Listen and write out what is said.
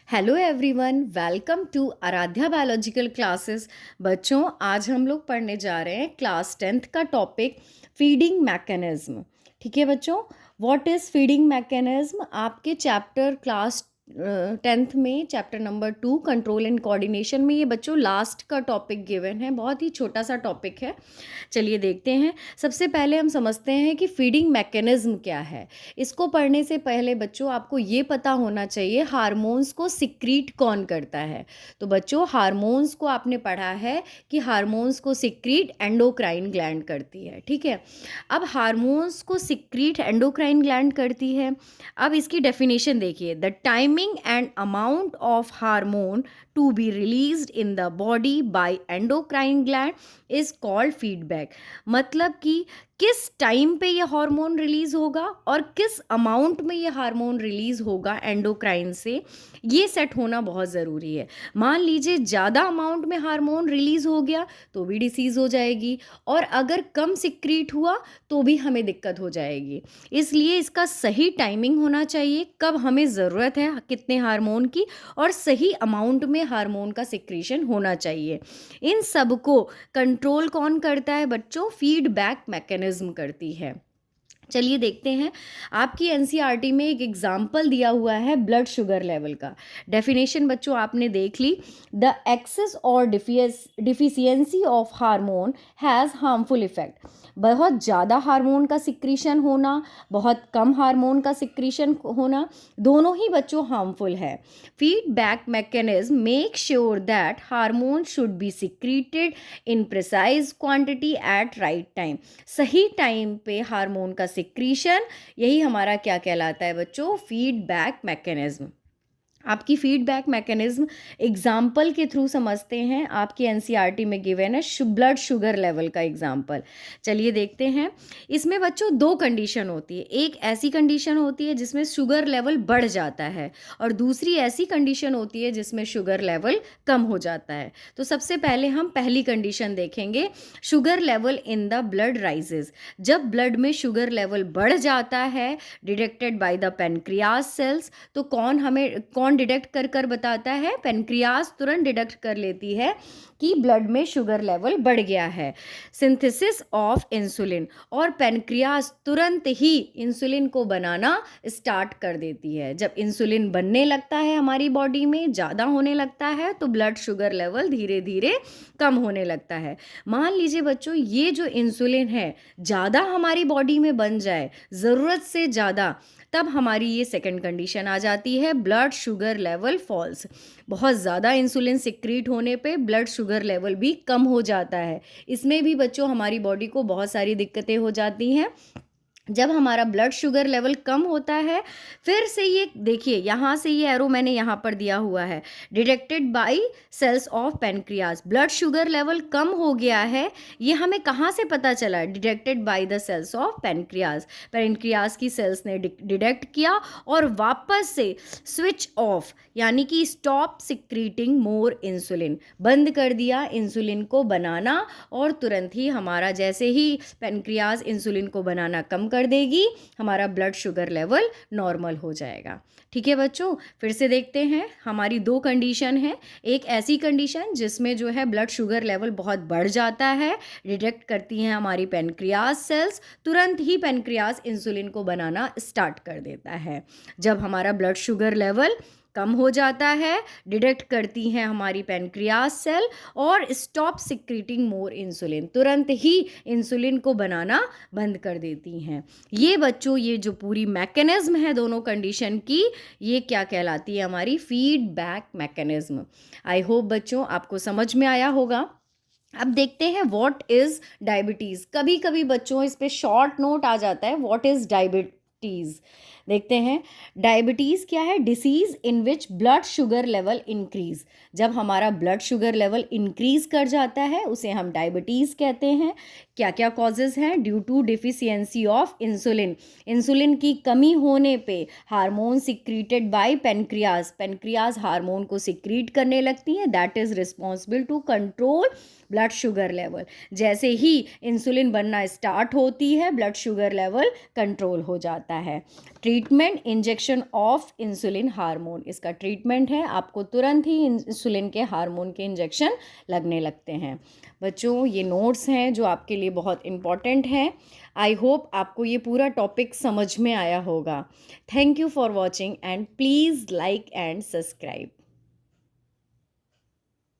Hello everyone, welcome to Aradhya biological classes. बच्चों, आज हम लोग पढ़ने जा रहे हैं क्लास 10th का टॉपिक फीडिंग मैकेनिज्म। ठीक है बच्चों, व्हाट इज़ फीडिंग मैकेनिज्म आपके चैप्टर क्लास 10th में chapter number 2 control and coordination में ये बच्चों लास्ट का टॉपिक गिवन है। बहुत ही छोटा सा टॉपिक है। चलिए देखते हैं। सबसे पहले हम समझते हैं कि फीडिंग मैकेनिज्म क्या है। इसको पढ़ने से पहले बच्चों आपको ये पता होना चाहिए हार्मोन्स को सिक्रीट कौन करता है। तो बच्चों, हार्मोन्स को आपने पढ़ा है कि हार्मोन्स को सिक्रीट एंडोक्राइन ग्लैंड करती है। ठीक है, अब हार्मोन्स को सिक्रीट एंडोक्राइन ग्लैंड करती है। अब इसकी डेफिनेशन देखिए, the timing and amount of hormone to be released in the body by endocrine gland is called feedback. मतलब कि किस टाइम पे ये हार्मोन रिलीज होगा और किस अमाउंट में ये हार्मोन रिलीज होगा एंडोक्राइन से, ये सेट होना बहुत ज़रूरी है। मान लीजिए ज़्यादा अमाउंट में हार्मोन रिलीज हो गया तो भी डिसीज़ हो जाएगी, और अगर कम सिक्रीट हुआ तो भी हमें दिक्कत हो जाएगी। इसलिए इसका सही टाइमिंग होना चाहिए, कब हमें ज़रूरत है कितने हार्मोन की, और सही अमाउंट में हार्मोन का सिक्रीशन होना चाहिए। इन सब को कंट्रोल कौन करता है बच्चों? फीडबैक मैकेनिज्म करती है। चलिए देखते हैं। आपकी एनसीईआरटी में एक एग्जाम्पल दिया हुआ है ब्लड शुगर लेवल का। डेफिनेशन बच्चों आपने देख ली, द एक्सेस और deficiency of hormone has harmful effect. बहुत ज़्यादा हार्मोन का सिक्रीशन होना, बहुत कम हार्मोन का सिक्रीशन होना, दोनों ही बच्चों हार्मफुल है। Feedback mechanism make sure that hormone should be secreted in precise quantity eight right time. सही टाइम पे हार्मोन का सिक्रीशन, यही हमारा क्या कहलाता है बच्चों? Feedback mechanism. आपकी फीडबैक मैकेनिज्म एग्जाम्पल के थ्रू समझते हैं। आपकी एनसीईआरटी में गिवन है ब्लड शुगर लेवल का एग्जाम्पल। चलिए देखते हैं। इसमें बच्चों दो कंडीशन होती है। एक ऐसी कंडीशन होती है जिसमें शुगर लेवल बढ़ जाता है, और दूसरी ऐसी कंडीशन होती है जिसमें शुगर लेवल कम हो जाता है। तो सबसे पहले हम पहली कंडीशन देखेंगे, sugar level in the blood rises. जब ब्लड में शुगर लेवल बढ़ जाता है detected by the pancreas cells, तो कौन डिटेक्ट कर बताता है? पेनक्रियास तुरंत डिटेक्ट कर लेती है कि ब्लड में शुगर लेवल बढ़ गया है। सिंथेसिस ऑफ इंसुलिन, और पेनक्रियास तुरंत ही इंसुलिन को बनाना स्टार्ट कर देती है। जब इंसुलिन बनने लगता है हमारी बॉडी में, ज़्यादा होने लगता है, तो ब्लड शुगर लेवल धीरे धीरे कम होने लगता है। मान लीजिए बच्चों, ये जो इंसुलिन है ज़्यादा हमारी बॉडी में बन जाए, ज़रूरत से ज़्यादा, तब हमारी ये सेकंड कंडीशन आ जाती है, ब्लड शुगर लेवल फॉल्स। बहुत ज़्यादा इंसुलिन सिक्रीट होने पे ब्लड शुगर लेवल भी कम हो जाता है। इसमें भी बच्चों हमारी बॉडी को बहुत सारी दिक्कतें हो जाती हैं। जब हमारा ब्लड शुगर लेवल कम होता है, फिर से ये देखिए, यहाँ से ये एरो मैंने यहाँ पर दिया हुआ है, detected by cells of pancreas. Blood sugar level कम हो गया है, ये हमें कहाँ से पता चला? Detected by the cells of pancreas. Pancreas की सेल्स ने डिटेक्ट किया और वापस से स्विच ऑफ, यानी कि स्टॉप सिक्रीटिंग मोर इंसुलिन, बंद कर दिया इंसुलिन को बनाना, और तुरंत ही हमारा, जैसे ही पेनक्रियास इंसुलिन को बनाना कम कर देगी, हमारा ब्लड शुगर लेवल नॉर्मल हो जाएगा। ठीक है बच्चों, फिर से देखते हैं। हमारी दो कंडीशन है। एक ऐसी कंडीशन जिसमें जो है ब्लड शुगर लेवल बहुत बढ़ जाता है, डिटेक्ट करती हैं हमारी पेनक्रियास सेल्स, तुरंत ही पेनक्रियास इंसुलिन को बनाना स्टार्ट कर देता है। जब हमारा ब्लड शुगर लेवल कम हो जाता है, डिटेक्ट करती हैं हमारी पेनक्रियास सेल और स्टॉप सिक्रीटिंग मोर इंसुलिन, तुरंत ही इंसुलिन को बनाना बंद कर देती हैं। ये बच्चों, ये जो पूरी मैकेनिज्म है दोनों कंडीशन की, ये क्या कहलाती है? हमारी फीडबैक मैकेनिज्म। आई होप बच्चों आपको समझ में आया होगा। अब देखते हैं व्हाट इज़ डायबिटीज़। कभी कभी बच्चों इस पे शॉर्ट नोट आ जाता है, व्हाट इज़ डायबिटीज़। देखते हैं। डायबिटीज़ क्या है? Disease in which blood sugar level increase. जब हमारा ब्लड शुगर लेवल इंक्रीज कर जाता है उसे हम डायबिटीज़ कहते हैं। क्या क्या कॉजेज़ हैं? Due to deficiency of insulin, insulin की कमी होने पे hormone secreted by pancreas, pancreas hormone को सिक्रीट करने लगती हैं, that is responsible to control blood sugar level. जैसे ही इंसुलिन बनना स्टार्ट होती है, ब्लड शुगर लेवल कंट्रोल हो जाता है। Treatment injection of insulin hormone, इसका ट्रीटमेंट है आपको तुरंत ही इंसुलिन के हार्मोन के इंजेक्शन लगने लगते हैं। बच्चों ये नोट्स हैं जो आपके लिए बहुत इम्पॉर्टेंट है। आई होप आपको ये पूरा टॉपिक समझ में आया होगा। Thank you for watching and please like and subscribe.